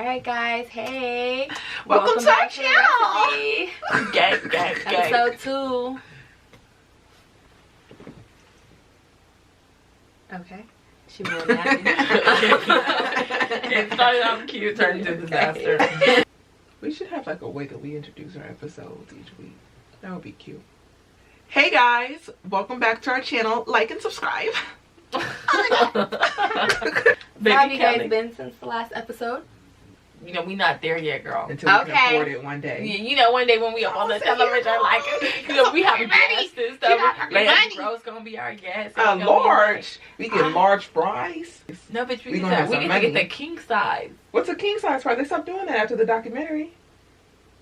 Alright guys, hey. Welcome to our channel. Gang. Episode 2. Okay. She will not. It started off cute, turned into disaster. We should have like a way that we introduce our episodes each week. That would be cute. Hey guys, welcome back to our channel. Like and subscribe. How have you guys been since the last episode? You know, we not there yet, girl. Until we can afford it one day. You know, one day when we up on the television, like, you know, we have guests and stuff. Like, bro's gonna be our guest. Large. We get large fries. No, but we need to get the king size. What's a king size fry? They stopped doing that after the documentary.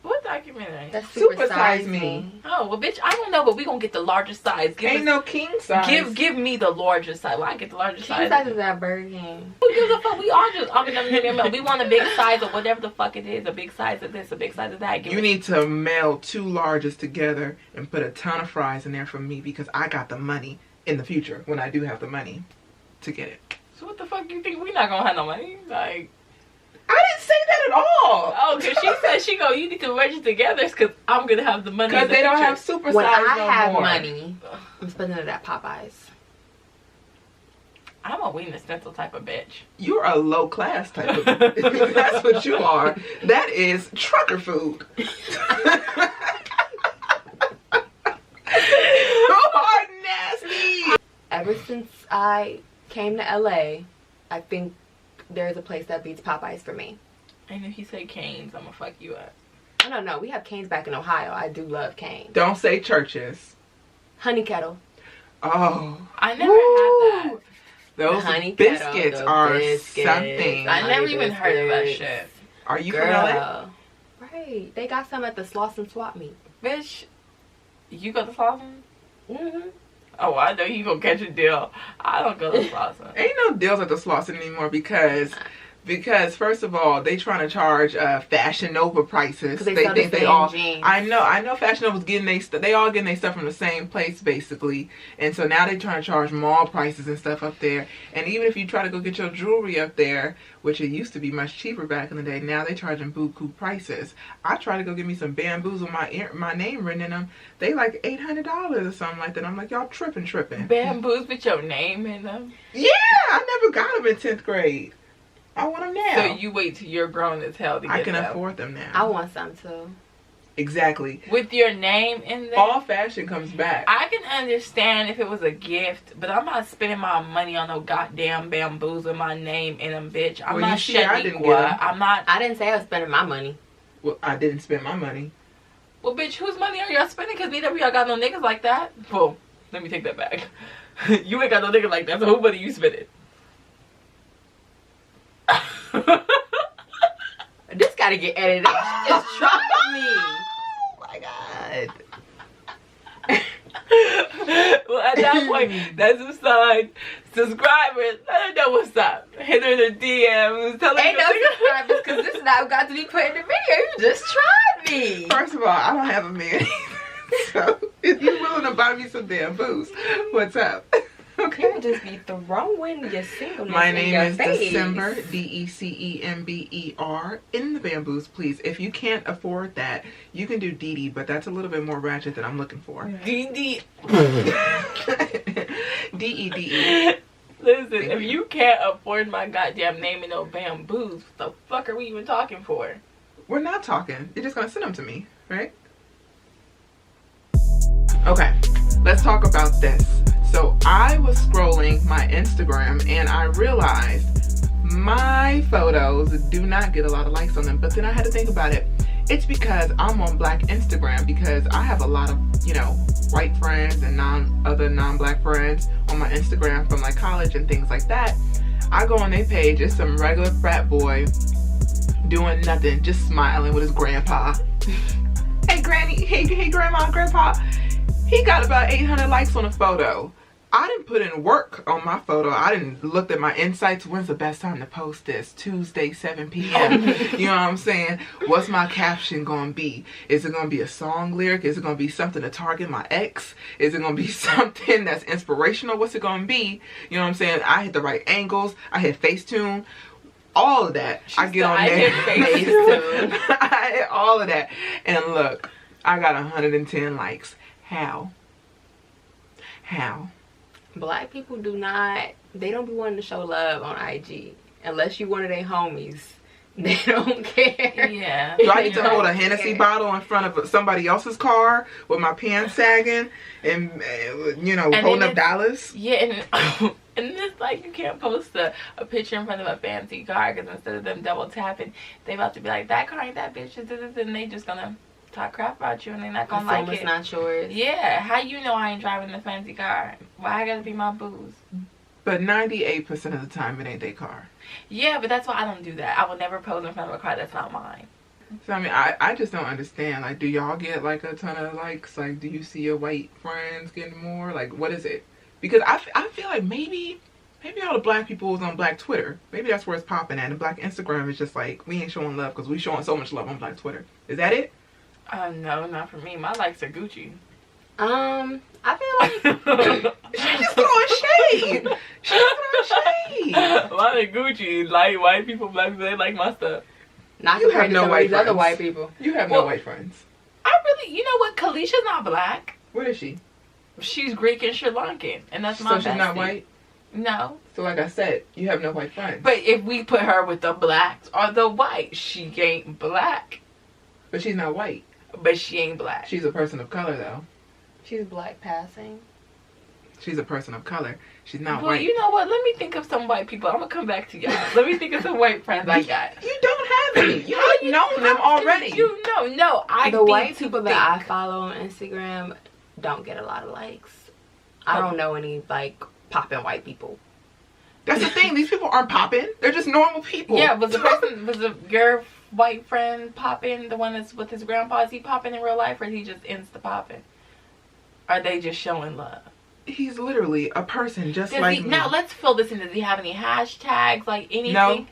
What documentary? That's Super Size Me. Oh, well, bitch, I don't know, but we gonna get the largest size. Ain't no king size. Give me the largest size. Well, I get the largest size. King size is at Burger King. Who gives a fuck? We all just, we want a big size of whatever the fuck it is. A big size of this, a big size of that. You need to mail 2 larges together and put a ton of fries in there for me because I got the money in the future when I do have the money to get it. So what the fuck you think we not gonna have no money? Like, I didn't say that at all. Oh, because she said you need to merge it together because I'm going to have the money. Because they don't have super size no more. When I have money, I'm spending it at Popeyes. I'm a Wiener Schnitzel type of bitch. You're a low class type of bitch. That's what you are. That is trucker food. You are nasty. Ever since I came to LA, I think there's a place that beats Popeyes for me. And if you say Cane's, I'm gonna fuck you up. Oh, no, we have Cane's back in Ohio. I do love Cane's. Don't say churches. Honey Kettle. Oh. I never had that. Those honey biscuits kettle, are biscuits. something. I never even heard of that shit. Are you from LA? Right. They got some at the Slauson Swap Meet. Bitch, you go to Slauson? Mm-hmm. Oh, I know you gonna catch a deal. I don't go to Slauson. Ain't no deals at the Slauson anymore because first of all, they trying to charge Fashion Nova prices. They think they all jeans. I know Fashion Nova's getting they all getting their stuff from the same place basically. And so now they trying to charge mall prices and stuff up there. And even if you try to go get your jewelry up there, which it used to be much cheaper back in the day, now they charging buku prices. I try to go get me some bamboos with my name written in them. They like $800 or something like that. I'm like, y'all tripping. Bamboos with your name in them? Yeah, I never got them in 10th grade. I want them now. So you wait till you're grown as hell to get them. I can afford them now. I want some too. Exactly. With your name in there? Fall fashion comes back. I can understand if it was a gift, but I'm not spending my money on no goddamn bamboos with my name in them, bitch. I'm not Shaniqua. I didn't say I was spending my money. Well, I didn't spend my money. Well, bitch, whose money are y'all spending? Because neither of y'all got no niggas like that. Boom. Let me take that back. You ain't got no nigga like that, so who money you spending? This gotta get edited. Just try me. Oh my god. Well, at that point, that's a sign. Subscribers, let her know what's up. Hit her in the DMs. Tell her ain't no subscribers because this is not got to be put in the video. You just tried me. First of all, I don't have a man. So if you're willing to buy me some bamboos, what's up? Okay. You just be throwing your singleness. My name is face. December, December, in the bamboos, please. If you can't afford that, you can do Dee, but that's a little bit more ratchet than I'm looking for. Dee. D-E-D-E. Listen, if you can't afford my goddamn name in no bamboos, what the fuck are we even talking for? We're not talking. You're just gonna send them to me, right? Okay, let's talk about this. So I was scrolling my Instagram and I realized my photos do not get a lot of likes on them. But then I had to think about it. It's because I'm on Black Instagram because I have a lot of, you know, white friends and other non-black friends on my Instagram from like college and things like that. I go on their page, it's some regular frat boy doing nothing, just smiling with his grandpa. Hey granny, hey grandma, grandpa. He got about 800 likes on a photo. I didn't put in work on my photo. I didn't look at my insights. When's the best time to post this? Tuesday, 7 p.m. You know what I'm saying? What's my caption going to be? Is it going to be a song lyric? Is it going to be something to target my ex? Is it going to be something that's inspirational? What's it going to be? You know what I'm saying? I hit the right angles. I hit Facetune. all of that. I get on there. I hit all of that. And look, I got 110 likes. How? Black people they don't be wanting to show love on IG. Unless you one of their homies. They don't care. Yeah. Do I need to hold a Hennessy bottle in front of somebody else's car with my pants sagging and holding up dollars? Yeah, and it's like you can't post a picture in front of a fancy car because instead of them double tapping, they about to be like, that car ain't that bitch, and they just gonna talk crap about you and they're not gonna like it. It's not yours. Yeah, how you know I ain't driving the fancy car? Why I gotta be my booze? But 98% of the time, it ain't their car. Yeah, but that's why I don't do that. I will never pose in front of a car that's not mine. So, I mean, I just don't understand. Like, do y'all get, like, a ton of likes? Like, do you see your white friends getting more? Like, what is it? Because I feel like maybe all the black people is on black Twitter. Maybe that's where it's popping at. And black Instagram is just like, we ain't showing love because we showing so much love on black Twitter. Is that it? No, not for me. My likes are Gucci. I feel like She's just throwing shade. She's throwing shade. Mine are Gucci. Like white people, black people, they like my stuff. not you have no white other white people. You have no white friends. I really, you know what? Kalisha's not black. What is she? She's Greek and Sri Lankan, and that's my bestie. So she's not white? No. So like I said, you have no white friends. But if we put her with the blacks or the white, she ain't black. But she's not white. But she ain't black. She's a person of color, though. She's black passing. She's a person of color. She's not white. Well, you know what? Let me think of some white people. I'm going to come back to y'all. Let me think of some white friends I got. You don't have any. You have known them already. You know. No, the white people that I follow on Instagram don't get a lot of likes. I don't know any, like, poppin' white people. That's the thing. These people aren't popping. They're just normal people. Yeah, was your white friend popping, the one that's with his grandpa? Is he popping in real life, or is he just insta popping? Are they just showing love? He's literally a person just like me. Now let's fill this in. Does he have any hashtags, like anything? No.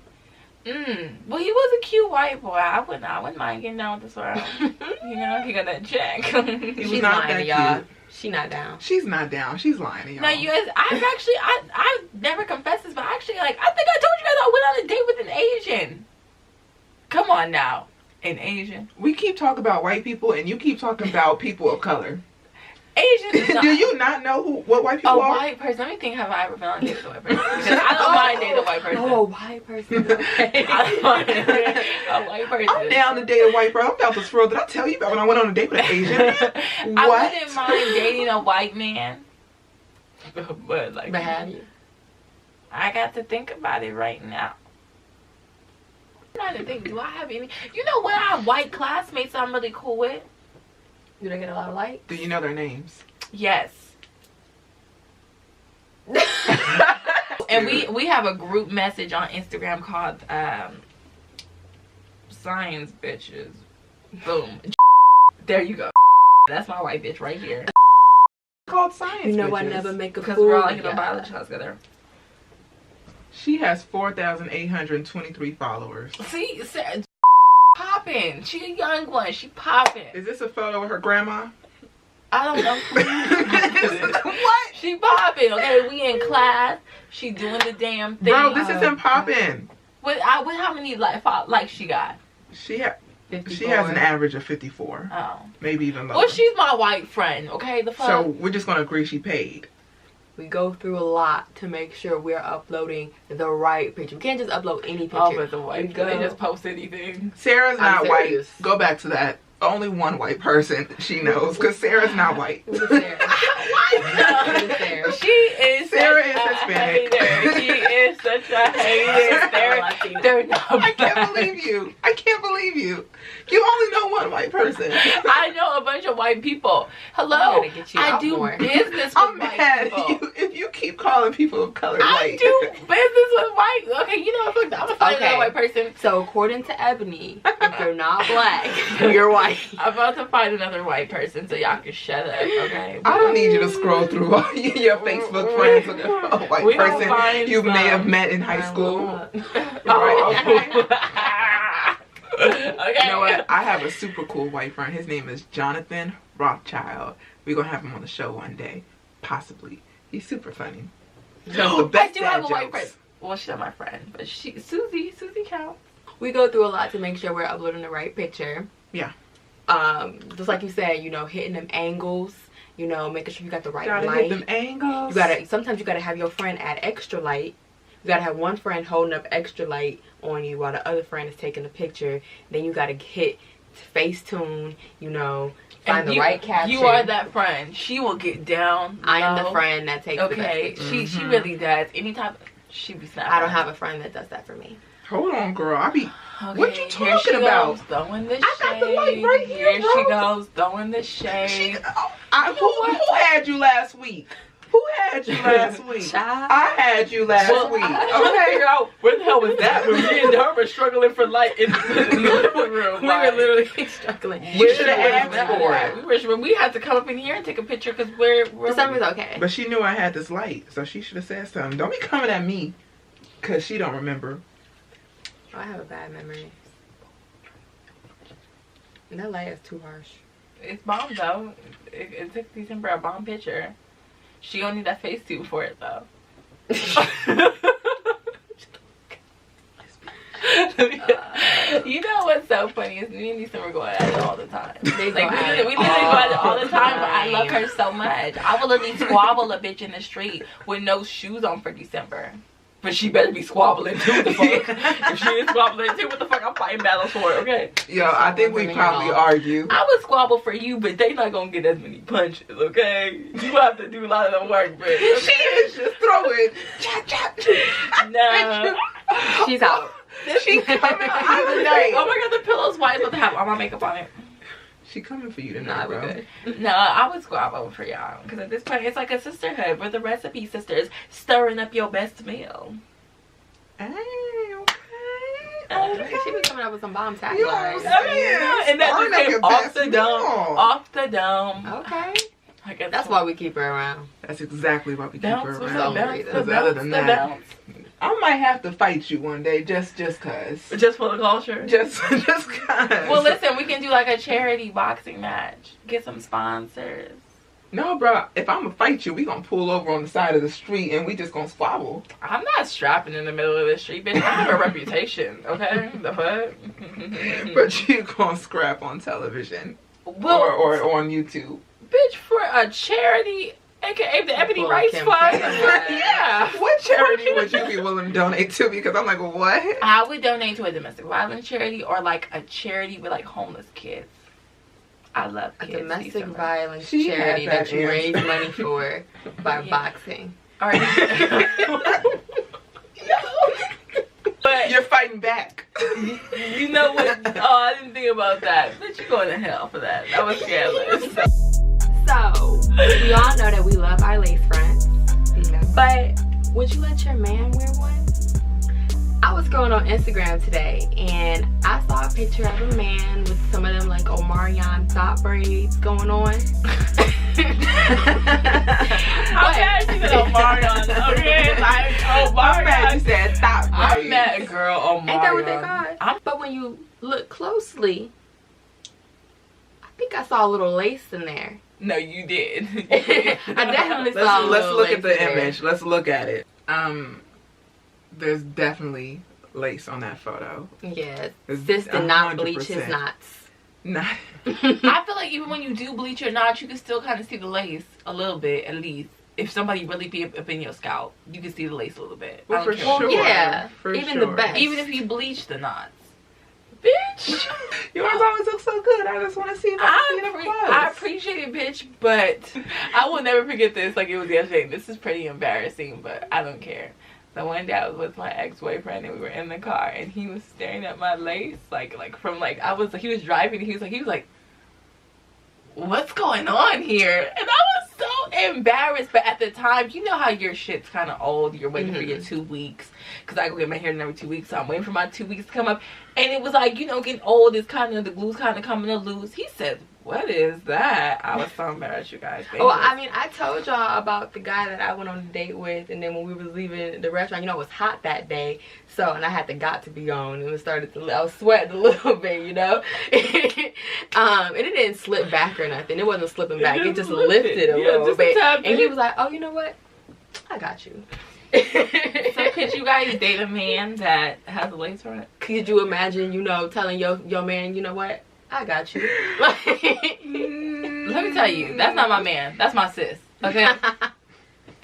Well, he was a cute white boy. I wouldn't mind getting down with this world. You know, he got that check. She's not that y'all. She not down. She's not down. She's lying to y'all. No, you guys, I've never confessed this, but actually, like, I think I told you guys I went on a date with an Asian. Come on now. An Asian. We keep talking about white people, and you keep talking about people of color. Asians. Do you not know what white people are? A white person. Let me think. Have I ever been on a date with a white person? Because I don't mind dating a white person. Oh, a white person. Okay. I don't mind a white person. I'm down to date a white person. I'm about to swirl. Did I tell you about when I went on a date with an Asian man? I wouldn't mind dating a white man. But have you? I got to think about it right now. I'm trying to think. Do I have any? You know what? I have white classmates I'm really cool with. Do they get a lot of likes? Do you know their names? Yes. And we have a group message on Instagram called Science Bitches. Boom. There you go. That's my white bitch right here. Called Science You know Bitches. I never make a fool. Because we're all like in a biology class together. She has 4,823 followers. See, Sarah, popping. She a young one. She popping. Is this a photo of her grandma? I don't know. What? She popping. Okay, we in class. She doing the damn thing. Bro, this isn't popping. With how many likes she got? She has an average of 54. Oh. Maybe even lower. Well, she's my white friend. Okay, the fuck. So we're just gonna agree she paid. We go through a lot to make sure we're uploading the right picture. We can't just upload any picture. Oh, but the white people, they go. just post anything. Sarah's not white. serious. Go back to that. Only one white person she knows, because Sarah's not white. Who's Sarah? Who's Sarah? She is Sarah such is a Hispanic. hater. She is such a hater. They're not I can't black. believe you. I can't believe you. You only know one white person. I know a bunch of white people. Hello, I gotta get you I out do more. business with I'm white mad people. at you if you keep calling people of color I white. do business with white. Okay, you know what? I'm gonna find another white person. So according to Ebony, if you're not black, you're white. I'm about to find another white person so y'all can shut up. Okay. I don't need you to scroll through all your Facebook friends looking for a white We gonna person find you may have some. met in high school. Oh. Okay. Okay. You know what? I have a super cool white friend. His name is Jonathan Rothschild. We're gonna have him on the show one day, possibly. He's super funny. He tells the I best do dad have a white jokes. friend. well, she's not my friend, but Susie counts. We go through a lot to make sure we're uploading the right picture. Yeah. Just like you said, you know, hitting them angles, you know, making sure you got the right Gotta light. hit them angles. Sometimes you gotta have your friend add extra light. You gotta have one friend holding up extra light on you while the other friend is taking the picture. Then you gotta hit Facetune, you know, find the right caption. You are that friend. She will get down. I am the friend that takes the best. She really does. Anytime she be snapping. I don't have a friend that does that for me. Hold on, girl. I be. Okay, What you talking about? Throwing the shade. I got the light right here, Here bro. she goes, throwing the shade. Who had you last week? Who had you last week? I had you last week. I'm trying to figure out where the hell was that when me and her were struggling for light in the living room. We were literally struggling. You should have asked for it. We had to come up in here and take a picture because we're December's okay. But she knew I had this light, so she should have said something. Don't be coming at me, cause she don't remember. I have a bad memory. And that light is too harsh. It's bomb though. It took December a bomb picture. She don't need that face tube for it though. You know what's so funny is me and December go at it all the time. We literally go at it all the time, but I love her so much. I will literally squabble a bitch in the street with no shoes on for December. But she better be squabbling too, the fuck. If she is squabbling too, what the fuck? I'm fighting battles for it, okay? Yo, I think we probably argue. I would squabble for you, but they not gonna get as many punches, okay? You have to do a lot of the work, bitch. Okay? She is just throwing. Chop, chop. No. She's out. She coming Oh tonight. my god, the pillow's white, but to have all my makeup on it. She coming for you tonight, Nah, bro. we're good. No, I would squabble for y'all. Because at this point, it's like a sisterhood. We're the recipe sisters stirring up your best meal. Hey, okay. She be coming up with some bomb taglines. You know what I'm saying? And that Stirring just up came your off best the dome. meal. Off the dome. Okay. I guess That's why we keep her around. That's exactly why we keep bounce her with around. the bounce, Because the other bounce, than the that- bounce. I might have to fight you one day, just cause. Just for the culture. Just cause. Well, listen, we can do like a charity boxing match. Get some sponsors. No, bro. If I'm gonna fight you, we gonna pull over on the side of the street and we just gonna squabble. I'm not strapping in the middle of the street, bitch. I have a reputation, okay? The fuck? But you gonna scrap on television Well, or on YouTube. bitch, for a charity, aka the Ebony Well, Rights Kim Fund. K. Yeah. What charity would you be willing to donate to? Because I'm like, what? I would donate to a domestic violence charity or like a charity with like homeless kids. I love A kids. domestic December. violence She charity had that that you raise answer. money for by Yeah. boxing. All right. But You're fighting back. you know what? Oh, I didn't think about that. But you're going to hell for that. That was scandalous. So, we all know that we love our lace fronts. But would you let your man wear one? I was scrolling on Instagram today and I saw a picture of a man with some of them like Omarion thought braids going on. I'm mad you said Omarion. Okay, like I'm mad you Omarion. said thought I'm braids. mad, girl. Omarion. Ain't that what they call? But when you look closely, I think I saw a little lace in there. No, you did. I definitely saw a Let's little look at the lace there. image. Let's look at it. There's definitely lace on that photo. Yes. It's Sis did not bleach 100%. his knots. Not. I feel like even when you do bleach your knots, you can still kind of see the lace a little bit, at least. If somebody really be up in your scalp, you can see the lace a little bit. Well, I don't for care. sure. Well, yeah. For Even sure. the best. Even if you bleach the knots. Bitch. Yours always look so good. I just want to see if I can see it up I close. appreciate it, bitch, but I will never forget this like it was yesterday. This is pretty embarrassing, but I don't care. So one day I was with my ex-boyfriend and we were in the car and he was staring at my lace like from like he was driving and he was like what's going on here? And I was so embarrassed, but at the time, you know how your shit's kind of old. You're waiting for your 2 weeks, because I go get my hair done every 2 weeks, so I'm waiting for my 2 weeks to come up. And it was like, you know, getting old is kind of, the glue's kind of coming to loose. He said, what is that? I was so embarrassed, you guys. Oh, I mean, I told y'all about the guy that I went on a date with, and then when we was leaving the restaurant, you know, it was hot that day, so, and I had the got to be on, and it started to, I was sweating a little bit, you know, and it didn't slip back or nothing. It wasn't slipping back. It just lifted a little bit, and he was like, oh, you know what? I got you. So could you guys date a man that has a lace front? Could you imagine, you know, telling your man, you know what? I got you. Let me tell you, that's not my man. That's my sis. Okay?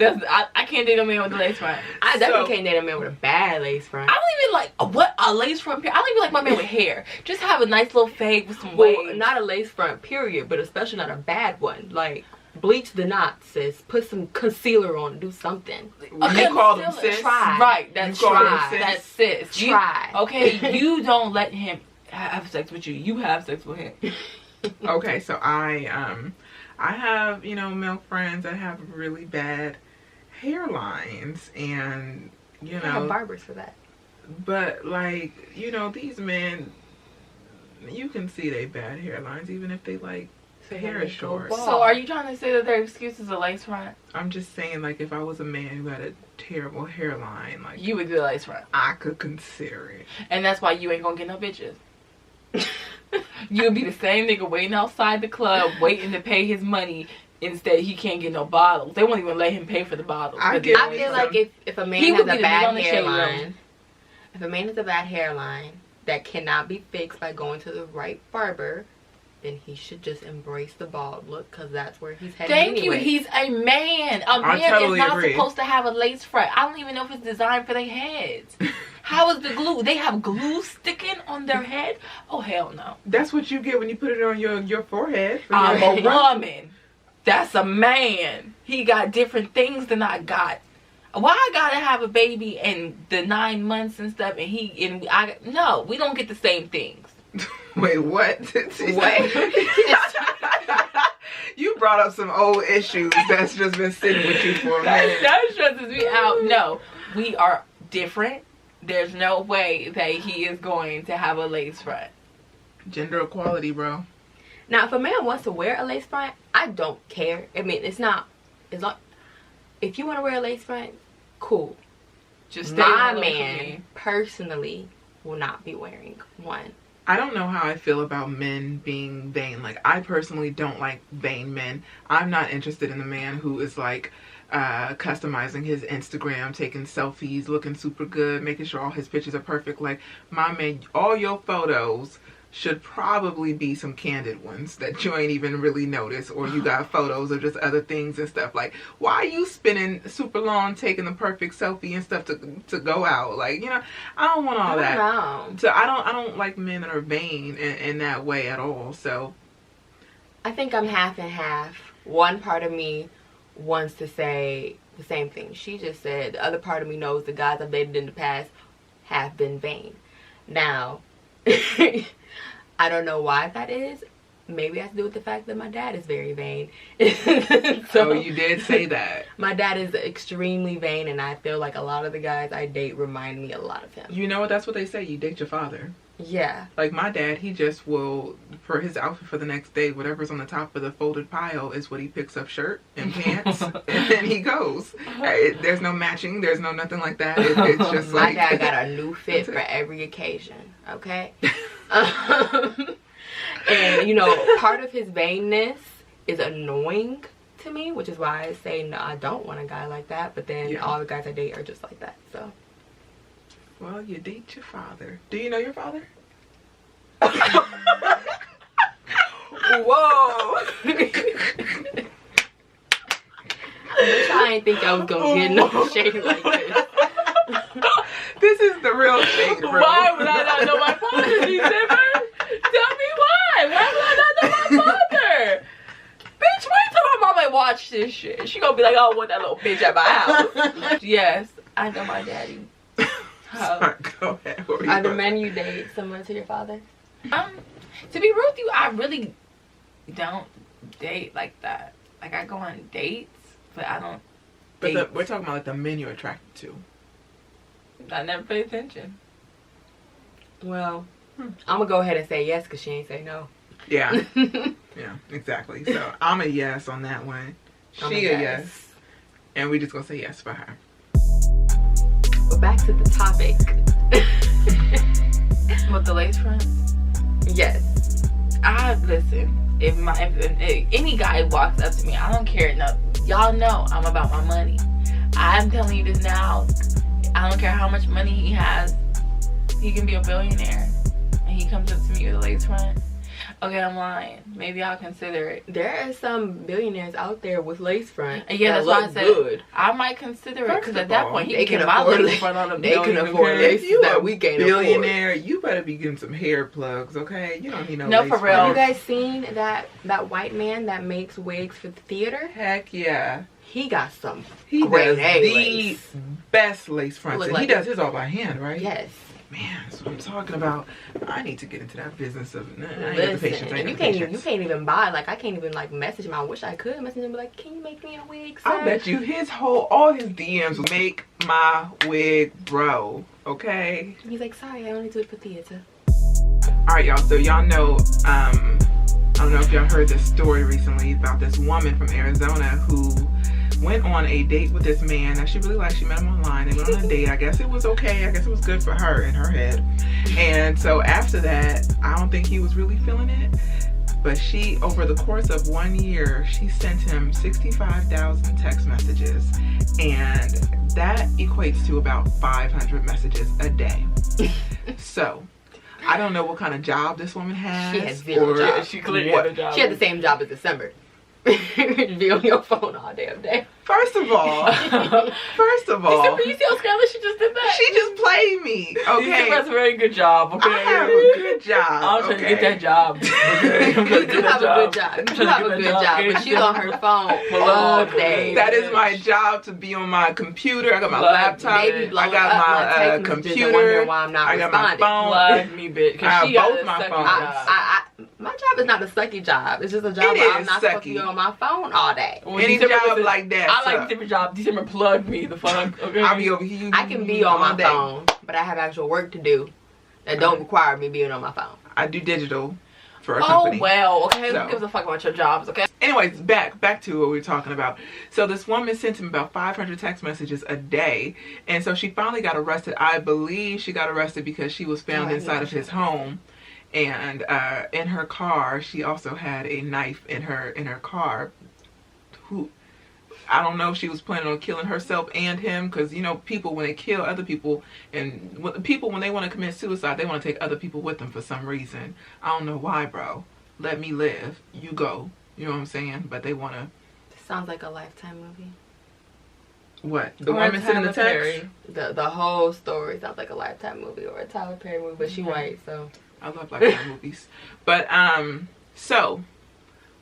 I can't date a man with a lace front. I definitely can't date a man with a bad lace front. I don't even like a lace front. I don't even like my man with hair. Just have a nice little fade with some Well, waves. not a lace front, period, but especially not a bad one. Like, bleach the knots, sis. Put some concealer on. Do something. You call them sis? Try. Right, that's You call them try. sis? That's sis. Try. Okay, you don't let him have sex with you. You have sex with him. Okay, so I have, you know, male friends that have really bad hairlines, and you know, I have barbers for that. but like, you know, these men, you can see they bad hairlines even if they like the hair is short. bald. So are you trying to say that their excuse is a lace front? I'm just saying, like, if I was a man who had a terrible hairline, like, You would do a lace front. I could consider it. And that's why you ain't gonna get no bitches. You would be the same nigga waiting outside the club, waiting to pay his money. Instead, he can't get no bottles. They won't even let him pay for the bottles. I I feel like if a man He has would be a the nigga bad on the shade room. hairline, if a man has a bad hairline that cannot be fixed by going to the right barber, then he should just embrace the bald look, because that's where he's headed. Thank you. anyway. He's a man. A man totally is not agree. supposed to have a lace front. I don't even know if it's designed for their heads. How is the glue? They have glue sticking on their head? Oh, hell no. That's what you get when you put it on your forehead. for I'm your a hair. woman. That's a man. He got different things than I got. Why I gotta have a baby and the 9 months and stuff, and no, we don't get the same things. Wait, what? You brought up some old issues that's just been sitting with you for a minute. That stresses me out. No, we are different. There's no way that he is going to have a lace front. Gender equality, bro. Now, if a man wants to wear a lace front, I don't care. I mean, it's not. If you want to wear a lace front, cool. Just stay My away from man me. personally will not be wearing one. I don't know how I feel about men being vain. Like, I personally don't like vain men. I'm not interested in the man who is like customizing his Instagram, taking selfies, looking super good, making sure all his pictures are perfect. Like, my man, all your photos should probably be some candid ones that you ain't even really noticed, or you got photos of just other things and stuff. Like, why are you spending super long taking the perfect selfie and stuff to go out? Like, you know, I don't want all that. No. So I don't like men that are vain in that way at all. So I think I'm half and half. One part of me wants to say the same thing she just said. The other part of me knows the guys I've dated in the past have been vain. Now, I don't know why that is. Maybe it has to do with the fact that my dad is very vain. So you did say that. My dad is extremely vain, and I feel like a lot of the guys I date remind me a lot of him. You know what? That's what they say. You date your father. Yeah. Like, my dad, he just will, for his outfit for the next day, whatever's on the top of the folded pile is what he picks up, shirt and pants, and then he goes. There's no matching. There's no nothing like that. It's just My like... dad got a new fit for every occasion, okay? And, you know, part of his vainness is annoying to me, which is why I say, no, I don't want a guy like that. But then all the guys I date are just like that, so... Well, you date your father. Do you know your father? Whoa! I didn't think I was gonna get no shade like this. This is the real shade, bro. Why would I not know my father, December? Tell me why. Why would I not know my father? Bitch, wait till my mama watch this shit. She gonna be like, oh, I want that little bitch at my house. Yes, I know my daddy. Sorry, go ahead. What were you Are the about men to- you date similar to your father? To be real with you, I really don't date like that. Like, I go on dates, but I don't date. We're talking about like the men you're attracted to. I never pay attention. Well, I'm gonna go ahead and say yes because she ain't say no. Yeah. Yeah, exactly. So I'm a yes on that one. She a yes. And we just gonna say yes for her. But back to the topic. With the lace front? Yes. Listen, if any guy walks up to me, I don't care enough. Y'all know I'm about my money. I'm telling you this now. I don't care how much money he has. He can be a billionaire. And he comes up to me with a lace front. Okay, I'm lying. Maybe I'll consider it. There are some billionaires out there with lace front. Yeah, that's why I said good. I might consider it because at that point he can buy lace front on a They can afford laces. If you that a we can't billionaire, you better be getting some hair plugs, okay? You don't need no lace for real. Have you guys seen that white man that makes wigs for the theater? Heck yeah. He got some He great does the lace. best lace fronts. And Like he does his all by hand, right? Yes. Man, that's what I'm talking about. I need to get into that business of I ain't got the Listen, patience. and you can't even buy. Like, I can't even like message him. I wish I could message him and be like, can you make me a wig, sir? I bet you all his DMs make my wig, bro. Okay. He's like, sorry, I only do it for theater. All right, y'all. So y'all know, I don't know if y'all heard this story recently about this woman from Arizona who went on a date with this man that she really liked. She met him online. They went on a date. I guess it was okay. I guess it was good for her in her head. And so after that, I don't think he was really feeling it. But she, over the course of 1 year, she sent him 65,000 text messages. And that equates to about 500 messages a day. So I don't know what kind of job this woman has. She has zero jobs. She clearly had a job. She had the same job as December. Be on your phone all damn day. First of all, December, you see how Scarlett, she just did that? she just played me. Okay. December's a very good job, okay? I have a good job. I'm trying to get that job. Okay? You do have a good job. You have a good job, but she's on her phone all day. That is my job, to be on my computer. I got my laptop. I got my computer. Why I'm not I got my responding. phone. Plug me, bitch. I have She got both a my sucky phones. job. My job is not a sucky job. It's just a job It where I'm is not supposed to sucky. be on my phone all day. Well, Any December job was like that. I like suck. December job. December plugged me the fuck. Okay. I'll be over here. I can be on all my day. phone, but I have actual work to do that don't require me being on my phone. I do digital for a Oh company. well, okay. So. Who gives a fuck about your jobs, okay? Anyways, back to what we were talking about. So this woman sent him about 500 text messages a day, and so she finally got arrested. I believe she got arrested because she was found inside of his home, and in her car she also had a knife in her car. I don't know if she was planning on killing herself and him, because you know, people when they kill other people, and when they want to commit suicide, they want to take other people with them for some reason. I don't know why, bro. Let me live. You go. You know what I'm saying? But they want to. Sounds like a Lifetime movie. What? The woman sending the text? The whole story sounds like a Lifetime movie or a Tyler Perry movie, but she white, so. I love Lifetime movies. But so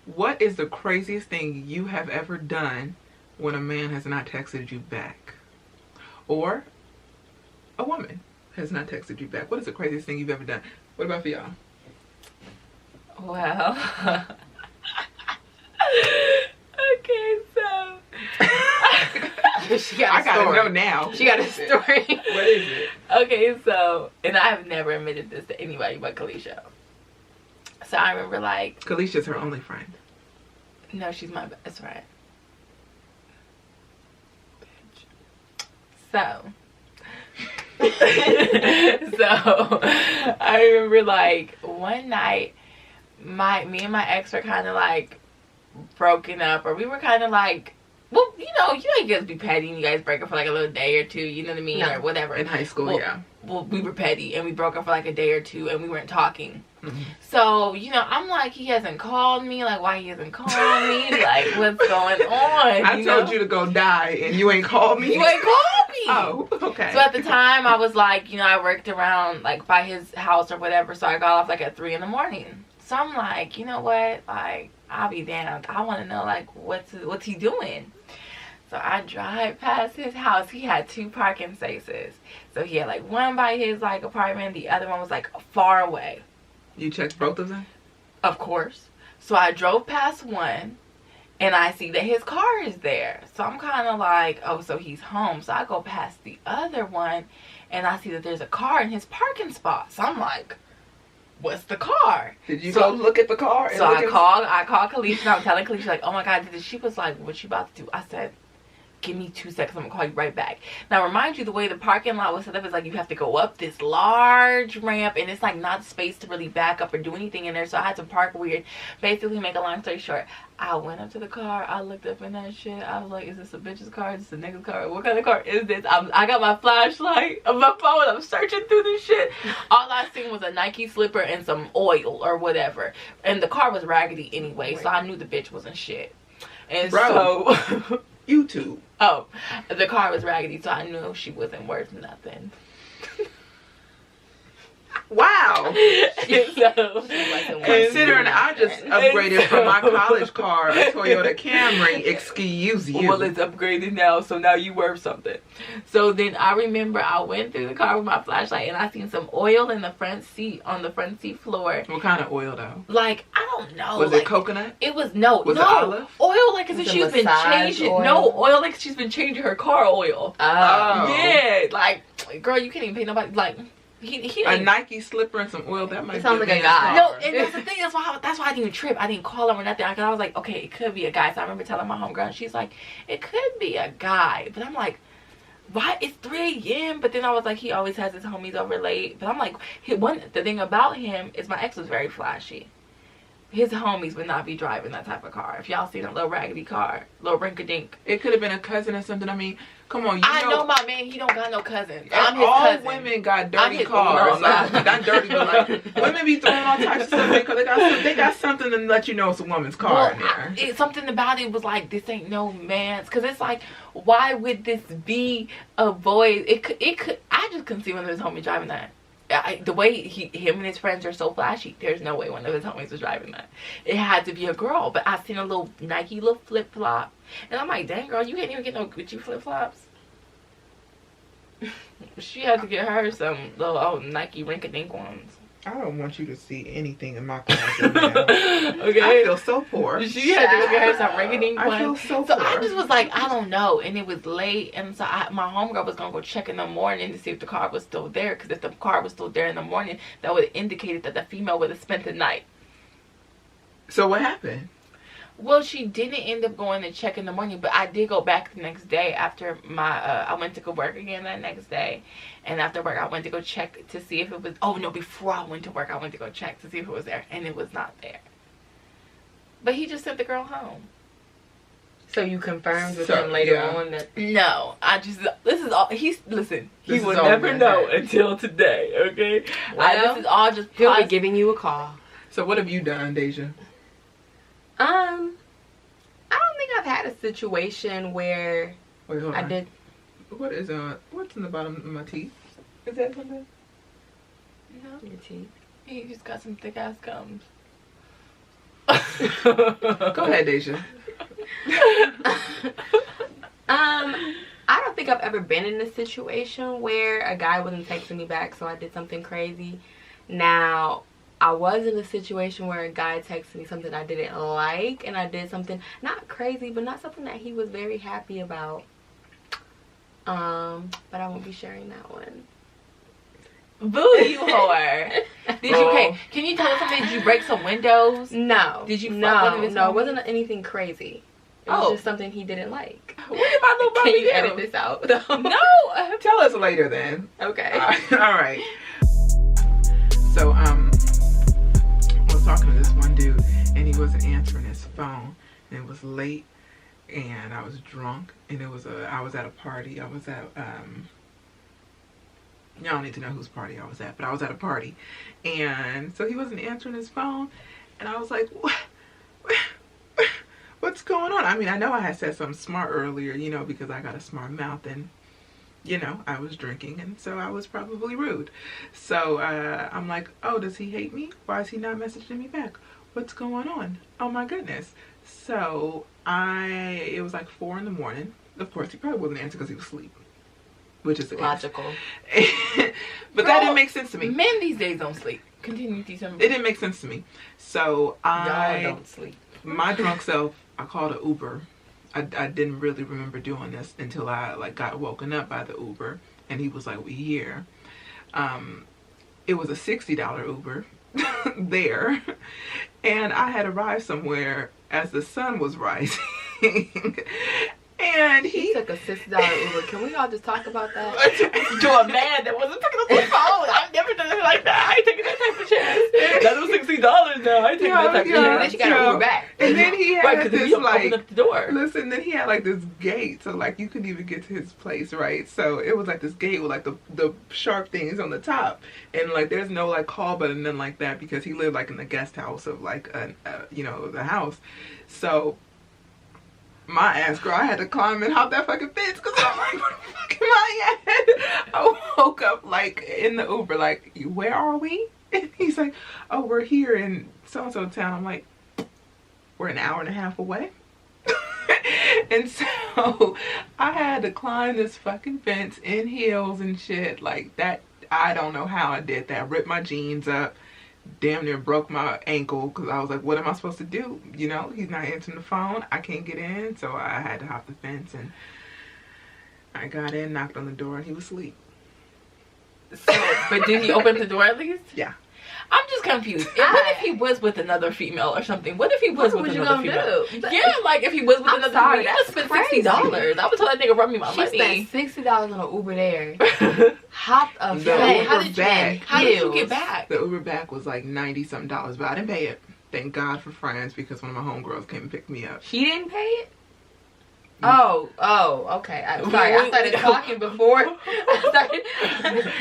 what is the craziest thing you have ever done when a man has not texted you back? Or a woman has not texted you back? What is the craziest thing you've ever done? What about for y'all? Well, okay, so I gotta know now. She got a story. What is it? Okay, so, and I have never admitted this to anybody but Kalisha. So I remember, like, Kalisha's her only friend. no, she's my best friend. So, I remember, like, one night, me and my ex were kind of like broken up, or we were kind of like, well, you know, you guys be petty and you guys break up for like a little day or two, you know what I mean, or whatever. In high school, yeah. Well, we were petty and we broke up for like a day or two and we weren't talking. Mm-hmm. So, you know, I'm like, he hasn't called me. Like, why he hasn't called me? Like, what's going on? I told you to go die and you ain't called me. You ain't called me. Oh, okay. So at the time, I was like, you know, I worked around like by his house or whatever. So I got off like at 3 in the morning. So I'm like, you know what? Like, I'll be damned. I want to know like what's he doing. So I drive past his house. He had 2 parking spaces. So he had like one by his like apartment. The other one was like far away. You checked both of them? Of course. So I drove past one and I see that his car is there. So I'm kind of like, oh, so he's home. So I go past the other one and I see that there's a car in his parking spot. So I'm like, what's the car? Did you go look at the car? So I called Kalisha and I'm telling Kalisha like, oh my God, she was like, what you about to do? I said, give me 2 seconds, I'm gonna call you right back. Now remind you, the way the parking lot was set up is like you have to go up this large ramp, and it's like not space to really back up or do anything in there, so I had to park weird. Basically, make a long story short, I went up to the car, I looked up in that shit, I was like, is this a bitch's car, is this a nigga's car, what kind of car is this? I got my flashlight on my phone, I'm searching through this shit. All I seen was a Nike slipper and some oil or whatever, and the car was raggedy anyway, so I knew the bitch wasn't shit. And so YouTube. Oh, the car was raggedy, so I knew she wasn't worth nothing. Wow. So, considering I just upgraded from my college car, a Toyota Camry, excuse you. Well, it's upgraded now, so now you worth something. So then I remember I went through the car with my flashlight, and I seen some oil in the front seat, on the front seat floor. What kind of oil though? Like, I don't know. Was like, it coconut? It was no. Was it olive? Oil, like as if she's been changing. Oil? No, oil like she's been changing her car oil. Oh. Yeah, like, girl, you can't even pay nobody. Like, he a Nike slipper and some oil, that might sound be like a guy. No, and that's the thing. That's why I didn't even trip. I didn't call him or nothing. I was like, okay, it could be a guy. So I remember telling my homegirl, and she's like, it could be a guy. But I'm like, why? It's 3 a.m. But then I was like, he always has his homies over late. But I'm like, the thing about him is my ex was very flashy. His homies would not be driving that type of car. If y'all seen a little raggedy car, little rink-a-dink. It could have been a cousin or something. I mean, come on. I know my man. He don't got no cousins. I'm his all cousin. Women got dirty cars. Not dirty, but like women be throwing all types of stuff because they got something to let you know it's a woman's car in there. Something about it was like, this ain't no man's. Because it's like, why would this be a boy? It could. I just couldn't see one of his homies driving that. The way him and his friends are so flashy, there's no way one of his homies was driving that. It had to be a girl. But I seen a little Nike little flip flop, and I'm like, dang girl, you can't even get no Gucci flip flops. She had to get her some little Nike rink-a-dink ones. I don't want you to see anything in my closet now. Okay. I feel so poor. She had to go get her some ring-a-dink ones. I feel so poor. So I just was like, I don't know. And it was late. And so my homegirl was going to go check in the morning to see if the car was still there. Because if the car was still there in the morning, that would have indicated that the female would have spent the night. So what happened? Well, she didn't end up going to check in the morning, but I did go back the next day after I went to go work again that next day. And after work, I went to go check to see if it was, before I went to work, I went to go check to see if it was there, and it was not there. But he just sent the girl home. So you confirmed with him later on that? No, this is all, he will never know until today, okay? Well, this is all just he'll be giving you a call. So what have you done, Deja? I don't think I've had a situation where Wait, hold I on. did. What's in the bottom of my teeth? Is that something? No, Your teeth. he just got some thick ass gums. Go ahead, Deja. I don't think I've ever been in a situation where a guy wasn't texting me back, so I did something crazy. Now, I was in a situation where a guy texted me something I didn't like, and I did something not crazy, but not something that he was very happy about. But I won't be sharing that one. Boo, you whore. Can you tell us something? Did you break some windows? No. Did you No, it wasn't anything crazy. It was just something he didn't like. What if I know Can you edit this out? No. Tell us later then. Okay. All right. So I was talking to this one dude, and he wasn't answering his phone, and it was late, and I was drunk, and I was at a party. I was at y'all don't need to know whose party I was at, but I was at a party, and so he wasn't answering his phone, and I was like, what's going on? I mean, I know I had said something smart earlier, because I got a smart mouth, and I was drinking, and so I was probably rude. So I'm like, oh, does he hate me? Why is he not messaging me back? What's going on? Oh my goodness. So it was like 4 in the morning. Of course, he probably wouldn't answer because he was asleep, which is logical. But that didn't make sense to me. Men these days don't sleep. Continue, December. It didn't make sense to me. So y'all don't sleep. My drunk self, I called an Uber. I didn't really remember doing this until I got woken up by the Uber, and he was like, we here. It was a $60 Uber there, and I had arrived somewhere as the sun was rising. And he took a $60 Uber. Can we all just talk about that? To a man that wasn't picking up the phone. I've never done it like that. I ain't taking that type of chance. That was $60 now. I ain't taking that type of chance. And then she got an Uber back. And then he had this like, open up the door. Listen, then he had like this gate, so like you couldn't even get to his place, right? So it was like this gate with like the sharp things on the top, and like there's no like call button, nothing like that, because he lived like in the guest house of like you know, the house. So my ass, girl, I had to climb and hop that fucking fence because I'm like, where the fuck am I at? I woke up like in the Uber, like, where are we? And he's like, oh, we're here in so-and-so town. I'm like, we're an hour and a half away. And so I had to climb this fucking fence in heels and shit like that. I don't know how I did that. Ripped my jeans up. Damn near broke my ankle because I was like, what am I supposed to do? You know, he's not answering the phone. I can't get in. So I had to hop the fence, and I got in, knocked on the door, and he was asleep. So, but did he open the door at least? Yeah. I'm just confused. What if he was with another female or something? What if he was with another female? Yeah, like if he was with another female, you just spent $60. I would tell that nigga run me my money. She spent $60 on an Uber there. Hopped up. How did you get back? The Uber back was like $90-something, but I didn't pay it. Thank God for friends, because one of my homegirls came and picked me up. He didn't pay it? Oh, okay. I'm sorry. I started talking before.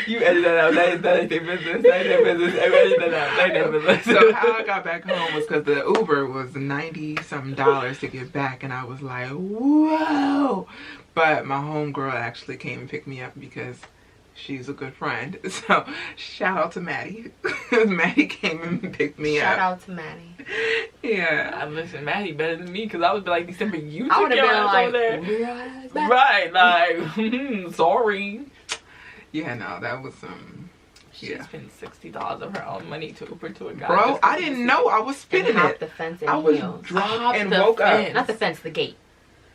You edit that out. That ain't their business. That ain't their business. Edit that out. That ain't their business. So how I got back home was because the Uber was $90-something to get back, and I was like, whoa. But my homegirl actually came and picked me up because she's a good friend. So shout out to Maddie. Maddie came and picked me up. Shout out to Maddie. Yeah. Listen, Maddie better than me, because I would be like, December, you I would took have your been ass like, over there. Right, like, sorry. Yeah, no, that was She spent $60 of her own money to Uber to a guy. Bro, I didn't know I was spinning it. The fence I was drunk and woke up. Not the fence, the gate.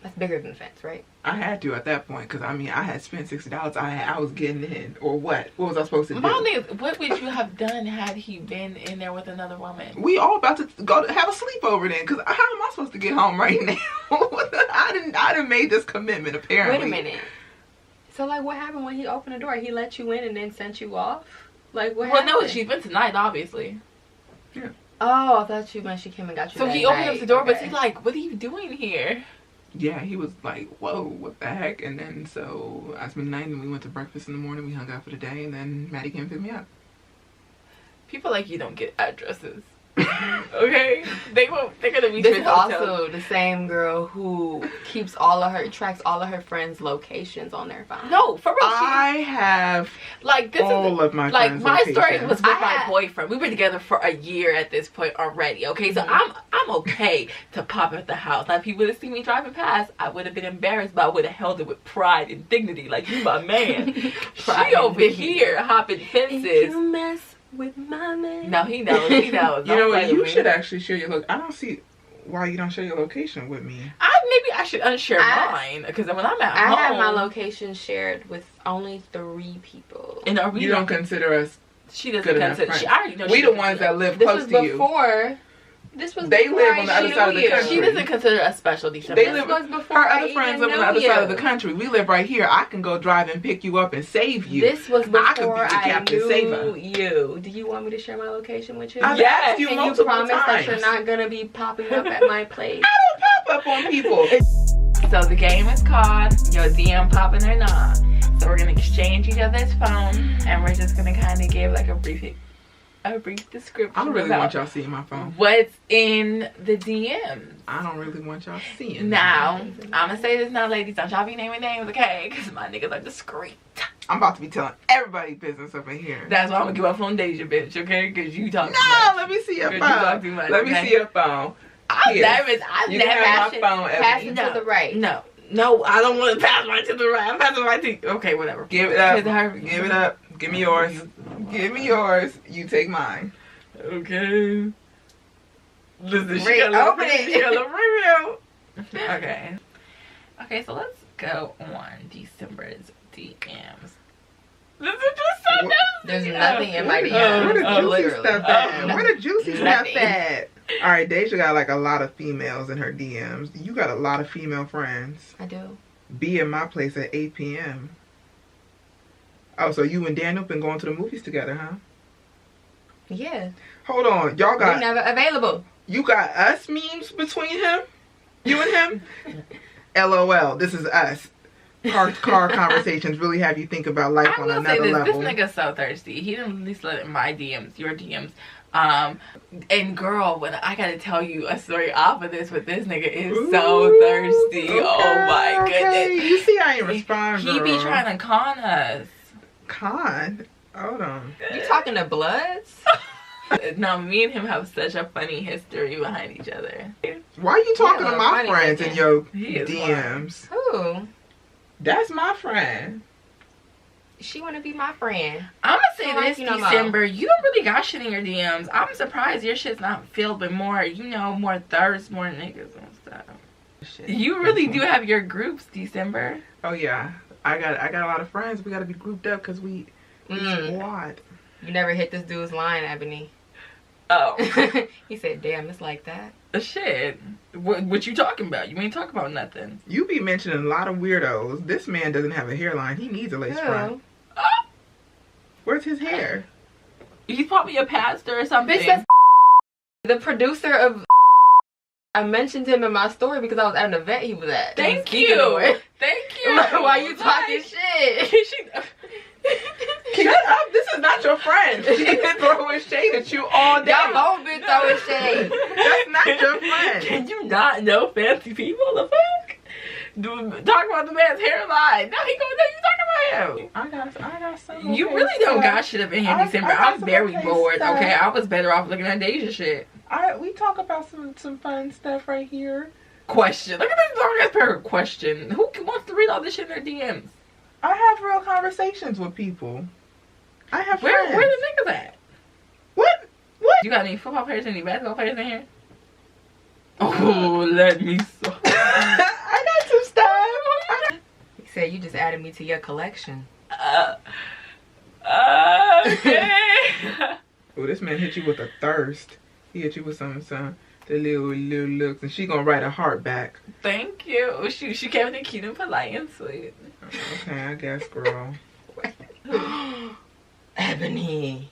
That's bigger than the fence, right? I had to at that point, because I mean, I had spent $60. I was getting in, or what? What was I supposed to do? My nigga, what would you have done had he been in there with another woman? We all about to go to have a sleepover then, because how am I supposed to get home right now? I didn't made this commitment, apparently. Wait a minute. So like, what happened when he opened the door? He let you in and then sent you off? Like, what happened? Well, no, she's been tonight, obviously. Yeah. Oh, I thought you meant she came and got you. So he opened up the door, but he's like, what are you doing here? Yeah, he was like, whoa, what the heck? And then so I spent the night, and we went to breakfast in the morning. We hung out for the day, and then Maddie came and picked me up. People like you don't get addresses. Okay? They're gonna be. This is also the same girl who tracks all of her friends' locations on their phone. No, for real. I have like this all of my like friends' my locations. story was with my boyfriend. We were together for a year at this point already. Okay, so I'm okay to pop at the house. Like, if he would have seen me driving past, I would have been embarrassed, but I would have held it with pride and dignity. Like, you my man. She over here hopping fences. If you mess with my man. No, he knows. He knows. You know what? You should actually share your look. I don't see why you don't share your location with me. Maybe I should unshare mine, because when I'm at home, I have my location shared with only 3 people. And you don't consider us. She doesn't consider. She already knows. We the ones that live close to you. This was they before live on the other side of the country. She doesn't consider us special. December. They live. Her other friends live on the other side of the country. We live right here. I can go drive and pick you up and save you. This was before I knew you. Do you want me to share my location with you? I've asked you multiple promise times. that you're not gonna be popping up at my place? I don't pop up on people. So the game is called Your DM Poppin' or Not. So we're gonna exchange each other's phone, and we're just gonna kind of give like a brief description. I don't really want y'all seeing my phone. What's in the DMs? I don't really want y'all seeing. Now, I'm gonna say this now, ladies. Don't y'all be naming names, okay? Because my niggas are discreet. I'm about to be telling everybody business up in here. That's why I'm gonna give up on Deja, bitch, okay? Because you talk too No, much. let me see your phone. You talk too much, let me see your phone. I'm nervous. You can have my phone. Pass it to the right. No, I don't want to pass right to the right. I'm passing right to you. Okay, whatever. Give it up. Give it up. Give me yours. Give me yours. You take mine. Okay. Listen, she got a review. Okay. Okay, so let's go on December's DMs. Listen to There's nothing in my DMs. Where the juicy stuff at? Where the juicy stuff at? All right, Deja got like a lot of females in her DMs. You got a lot of female friends. I do. Be in my place at 8 p.m. Oh, so you and Daniel been going to the movies together, huh? Yeah. Hold on, y'all got. They're never available. You got us memes between him, you and him. LOL. This is us. Car conversations really have you think about life on another level. This nigga's so thirsty. He didn't at least let it in my DMs, your DMs. And girl, when I gotta tell you a story off of this, but this nigga is so thirsty. Okay, oh my goodness. You see, I ain't responding. He be trying to con us. Con? Hold on. You talking to Bloods? No, me and him have such a funny history behind each other. Why are you talking to my friends in your DMs? Who? That's my friend. She wanna be my friend. I'm gonna say this, December, you don't really got shit in your DMs. I'm surprised your shit's not filled with more, you know, more thirst, more niggas and stuff. Shit. You really do have your groups, December. Oh yeah, I got a lot of friends. We gotta be grouped up because we squad. You never hit this dude's line, Ebony. Oh. He said, damn, it's like that. Shit. What you talking about? You ain't talking about nothing. You be mentioning a lot of weirdos. This man doesn't have a hairline. He needs a lace front. Where's his hair? He's probably a pastor or something. Bitch, that's the producer of... I mentioned him in my story because I was at an event he was at. Thank you. Thank you. Why you talking shit? Shut up. This is not your friend. She's been throwing shade at you all day. Y'all both been throwing shade. That's not your friend. Can you not know fancy people? The fuck? Talk about the man's hairline. Now he gonna know you talking about him. I got some. You really don't got shit up in here, December. I'm very bored. Stuff. Okay, I was better off looking at Deja shit. We talk about some fun stuff right here. Question. Look at this long ass paragraph. Question. Who wants to read all this shit in their DMs? I have real conversations with people. I have friends. Where the niggas at? What? You got any football players, any basketball players in here? Oh, let me so. I got some stuff. He said you just added me to your collection. Okay. Oh, this man hit you with a thirst. He hit you with the little looks, and she gonna write a heart back. Thank you. She kept it cute and polite and sweet. Okay, I guess, girl. Ebony.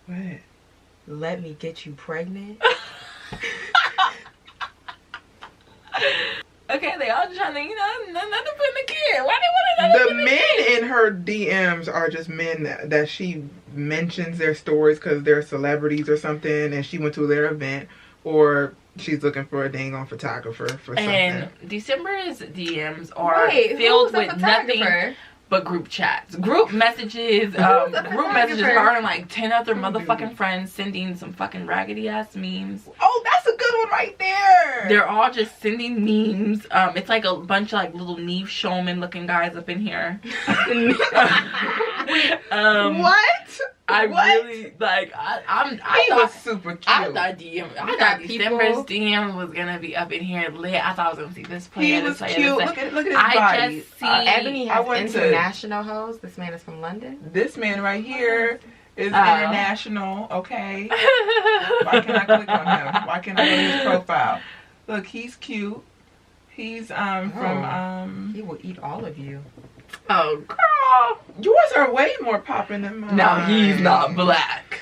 What? Let me get you pregnant. Okay, they all trying to, you know, nothing to put in the kid. Why they want to know? The men in her DMs are just men that she mentions their stories because they're celebrities or something, and she went to their event, or she's looking for a dang on photographer for something. And December's DMs are filled with nothing but group chats, group messages, group messages. Her and like 10 other motherfucking friends sending some fucking raggedy ass memes. Oh, that's a good one right there. They're all just sending memes. It's like a bunch of like little Neve Showman looking guys up in here. What? I really like. I was super cute. I thought December's DM was gonna be up in here lit. I thought I was gonna see this player. He was this cute. Player, look at his body. I just see. Ebony has international hoes. This man is from London. This man right here is international. Okay. Why can't I click on him? Why can't I go to his profile? Look, he's cute. He's from He will eat all of you. Oh, girl. Yours are way more popping than mine. No, he's not black.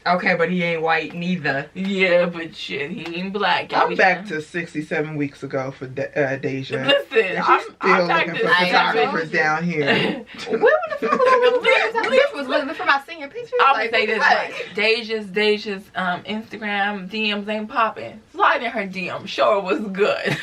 Okay, but he ain't white neither. Yeah, but shit, he ain't black. I'm back to 67 weeks ago for Deja. Listen, I'm still back looking to for photographers down here. When the fuck was this was for my senior pictures? I'm gonna say this like Deja's Instagram DMs ain't popping. Slide in her DM. Show her what's good.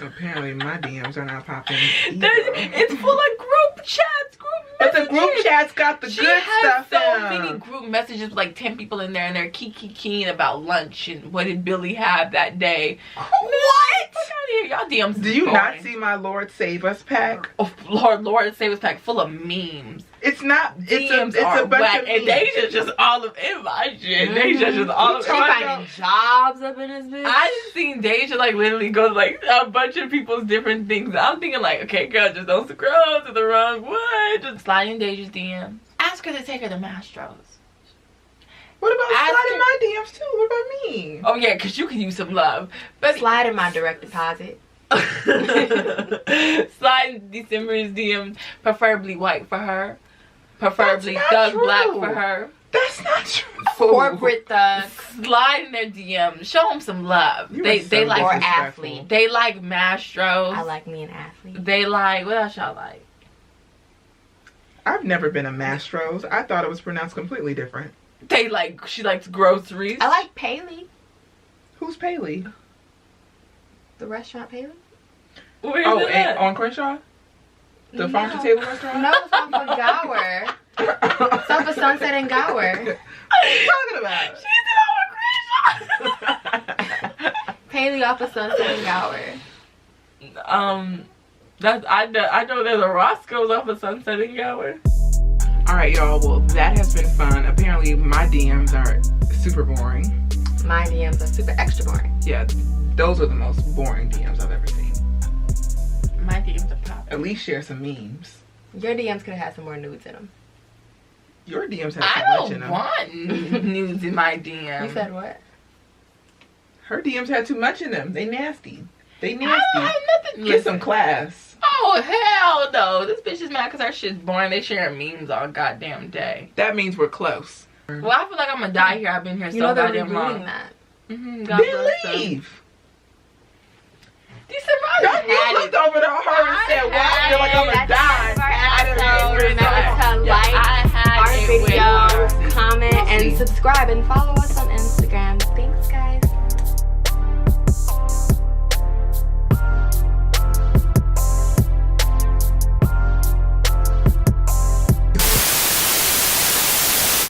Apparently my DMs are not popping. It's full of group chats, but the group chats got the good stuff. She has so many group messages with like 10 people in there, and they're keying about lunch and what did Billy have that day. What? Fuck out of here, y'all DMs. Do you not see my Lord Save Us pack? Oh, Lord Save Us pack full of memes. It's not. DMs it's a bunch whack, of and Deja's just all of in my shit. Deja's just all of. She finding jobs up in this bitch. I just seen Deja like literally go to like a bunch of people's different things. I'm thinking like, okay, girl, just don't scroll to the wrong one. Just slide in Deja's DM. Ask her to take her to Mastro's. What about sliding my DMs too? What about me? Oh yeah, because you can use some love. But slide in my direct deposit. Slide December's DM, preferably white for her. Preferably thug black for her. That's not true. Corporate thugs. Slide in their DM. Show them some love. They like, or athlete. They like Mastros. I like me an athlete. They like, what else y'all like? I've never been a Mastros. I thought it was pronounced completely different. They like, she likes groceries. I like Paley. Who's Paley? The restaurant Paley? Where is it at? On Crenshaw? The farm to table restaurant? No, it's off of Gower. It's off of Sunset and Gower. What are you talking about? She's in Crenshaw. Paley off of Sunset and Gower. I know there's a Roscoe's off of Sunset and Gower. Alright, y'all. Well, that has been fun. Apparently, my DMs are super boring. My DMs are super extra boring. Yeah, those are the most boring DMs I've ever seen. My DMs are popping. At least share some memes. Your DMs could have had some more nudes in them. Your DMs have so much in them. I don't want nudes in my DM. You said what? Her DMs had too much in them. They nasty. They nasty. I don't have nothing. Get some class. Oh, hell no. This bitch is mad because her shit's boring. They sharing memes all goddamn day. That means we're close. Well, I feel like I'm going to die here. I've been here You so know they're goddamn long. that. God Then bless them. leave. December, You looked over to her and said, well, I feel like I'm going to die. Remember to like our video, comment, and subscribe, and follow us on Instagram.